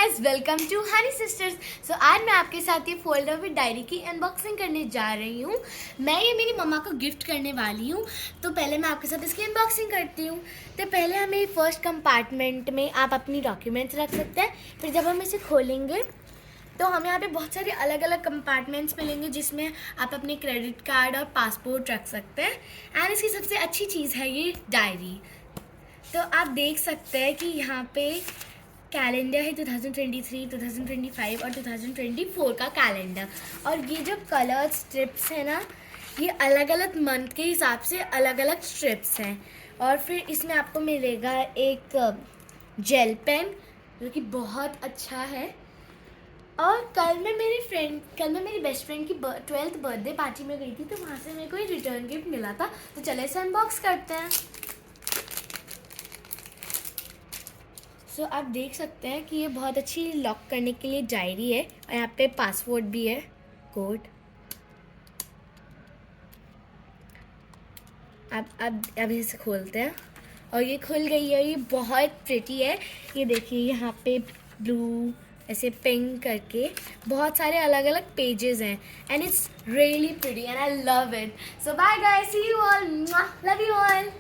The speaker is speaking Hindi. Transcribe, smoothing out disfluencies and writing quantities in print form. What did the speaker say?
Guys, welcome to honey sisters. So आज मैं आपके साथ ये फोल्डर विद डायरी की अनबॉक्सिंग करने जा रही हूँ। मैं ये मेरी मम्मा को गिफ्ट करने वाली हूँ, तो पहले मैं आपके साथ इसकी अनबॉक्सिंग करती हूँ। तो पहले हमें फर्स्ट कंपार्टमेंट में आप अपनी डॉक्यूमेंट्स रख सकते हैं। फिर जब हम इसे खोलेंगे तो हमें यहाँ पे बहुत सारे अलग अलग कंपार्टमेंट्स मिलेंगे, जिसमें आप अपने क्रेडिट कार्ड और पासपोर्ट रख सकते हैं। एंड इसकी सबसे अच्छी चीज़ है ये डायरी। तो आप देख सकते हैं कि यहाँ पे कैलेंडर है 2023, 2025 और 2024 का कैलेंडर। और ये जो कलर स्ट्रिप्स है ना, ये अलग अलग मंथ के हिसाब से अलग अलग स्ट्रिप्स हैं। और फिर इसमें आपको मिलेगा एक जेल पेन, जो कि बहुत अच्छा है। और कल मैं मेरी बेस्ट फ्रेंड की 12th बर्थडे पार्टी में गई थी, तो वहाँ से मेरे को ये रिटर्न गिफ्ट मिला था। तो चले इसे अनबॉक्स करते हैं। सो आप देख सकते हैं कि ये बहुत अच्छी लॉक करने के लिए डायरी है, और यहाँ पे पासवर्ड भी है, कोड। अब इसे खोलते हैं, और ये खुल गई है। ये बहुत प्रिटी है। ये देखिए, यहाँ पे ब्लू, ऐसे पिंक करके बहुत सारे अलग अलग पेजेस हैं। And it's really pretty and I love it. So bye guys, see you all, love you all.